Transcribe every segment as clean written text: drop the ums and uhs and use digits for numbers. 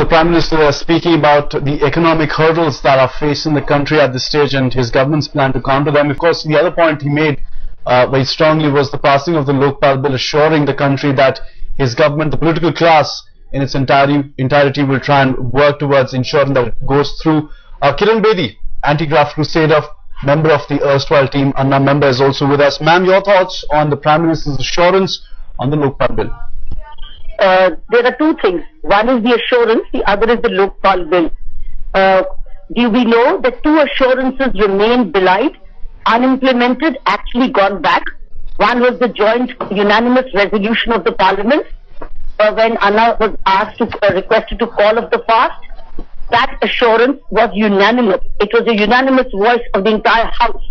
The Prime Minister is speaking about the economic hurdles that are facing the country at this stage and his government's plan to counter them. Of course, the other point he made very strongly was the passing of the Lokpal bill, assuring the country that his government, the political class in its entirety, will try and work towards ensuring that it goes through. Kiran Bedi, anti-graft crusader, member of the erstwhile team, Anna member, is also with us. Ma'am, your thoughts on the Prime Minister's assurance on the Lokpal bill? There are two things. One is the assurance, the other is the Lokpal bill. Do we know that two assurances remain belied, unimplemented, actually gone back? One was the joint unanimous resolution of the Parliament when Anna was asked to requested to call off the fast. That assurance was unanimous. It was a unanimous voice of the entire House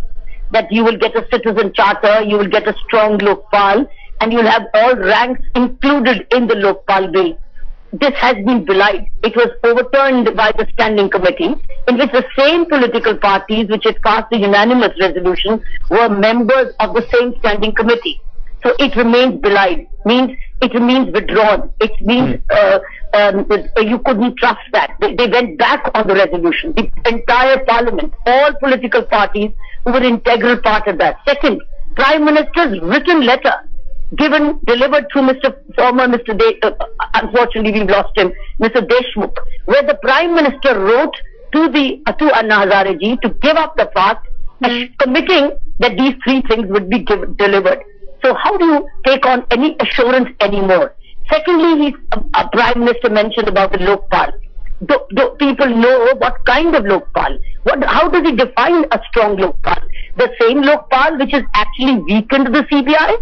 that you will get a citizen charter, you will get a strong Lokpal, and you'll have all ranks included in the Lokpal bill. This has been belied. It was overturned by the Standing Committee, in which the same political parties which had passed the unanimous resolution were members of the same Standing Committee. So it remains belied, means it remains withdrawn. It means you couldn't trust that. They went back on the resolution. The entire Parliament, all political parties who were integral part of that. Second, Prime Minister's written letter delivered through unfortunately we've lost him, Mr. Deshmukh, where the Prime Minister wrote to Anna Hazare ji to give up the fast, committing that these three things would be delivered. So how do you take on any assurance anymore? Secondly, a Prime Minister mentioned about the Lokpal. Do people know what kind of Lokpal? How does he define a strong Lokpal? The same Lokpal which has actually weakened the CBI?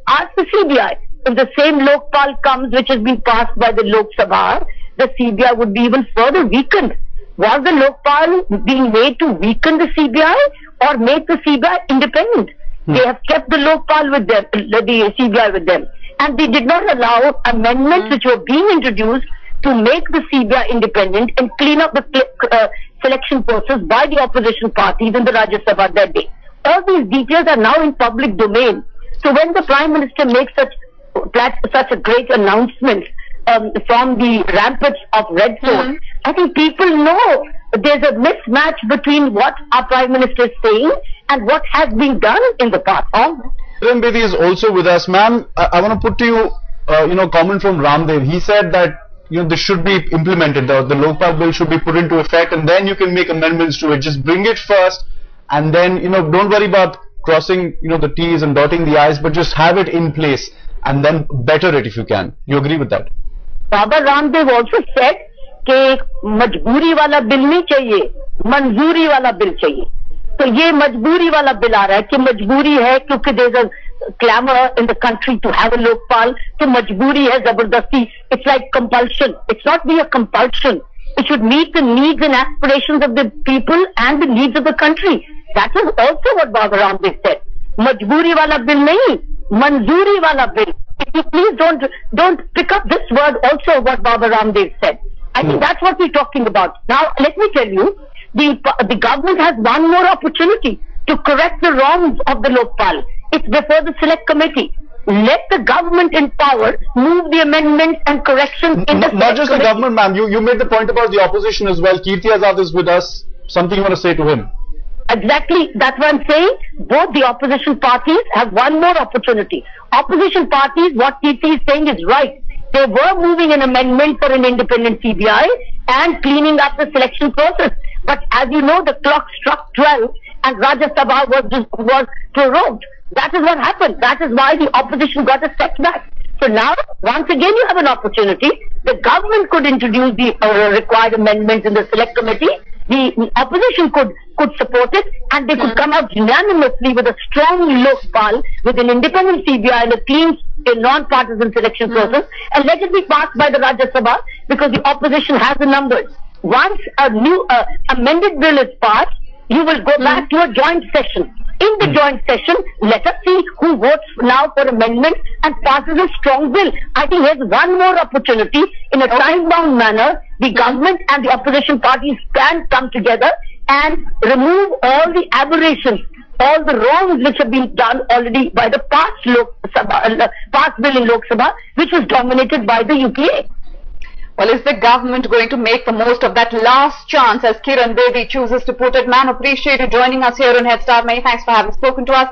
Ask the CBI. If the same Lokpal comes which has been passed by the Lok Sabha, the CBI would be even further weakened. Was the Lokpal being made to weaken the CBI or make the CBI independent? They have kept the Lokpal with them, the CBI with them. And they did not allow amendments which were being introduced to make the CBI independent and clean up the selection process by the opposition parties in the Rajya Sabha that day. All these details are now in public domain. So when the Prime Minister makes such a great announcement from the ramparts of Red Fort, I think people know there's a mismatch between what our Prime Minister is saying and what has been done in the past. Kiran Bedi is also with us. Ma'am, I want to put to you, comment from Ramdev. He said that, this should be implemented. The Lokpal bill should be put into effect, and then you can make amendments to it. Just bring it first, and then, don't worry about crossing, the T's and dotting the I's, but just have it in place and then better it if you can. You agree with that? Baba Ramdev also said कि मजबूरी वाला bill नहीं चाहिए, मंजूरी वाला bill चाहिए. तो ये मजबूरी वाला बिल आ रहा है कि मजबूरी है क्योंकि there's a clamor in the country to have a Lokpal, तो मजबूरी है जबरदस्ती. It's like compulsion. It's not be a compulsion. It should meet the needs and aspirations of the people and the needs of the country. That is also what Baba Ramdev said. Majboori wala bill nahi, manzoori wala bill. If you please don't pick up this word also what Baba Ramdev said. I think that's what we're talking about. Now let me tell you, the government has one more opportunity to correct the wrongs of the Lokpal. It's before the select committee. Let the government in power move the amendments and corrections in the Not just the government, ma'am. You made the point about the opposition as well. Kirti Azad is with us. Something you want to say to him? Exactly. That's what I'm saying. Both the opposition parties have one more opportunity. Opposition parties, what Kirti is saying is right. They were moving an amendment for an independent CBI and cleaning up the selection process. But as you know, the clock struck 12 and Rajya Sabha was prorogued. That is what happened. That is why the opposition got a setback. So now, once again, you have an opportunity. The government could introduce the required amendments in the select committee. The opposition could support it, and they could come out unanimously with a strong Lokpal, with an independent CBI and a clean, non-partisan selection process, and let it be passed by the Rajya Sabha because the opposition has the numbers. Once a new amended bill is passed, you will go back to a joint session. In the joint session, let us see who votes now for amendment and passes a strong bill. I think here's one more opportunity in a time-bound manner. The government and the opposition parties can come together and remove all the aberrations, all the wrongs which have been done already by the past bill in Lok Sabha, which was dominated by the UPA. Well, is the government going to make the most of that last chance, as Kiran Bedi chooses to put it? Ma'am, appreciate you joining us here on Head Start. Many thanks for having spoken to us.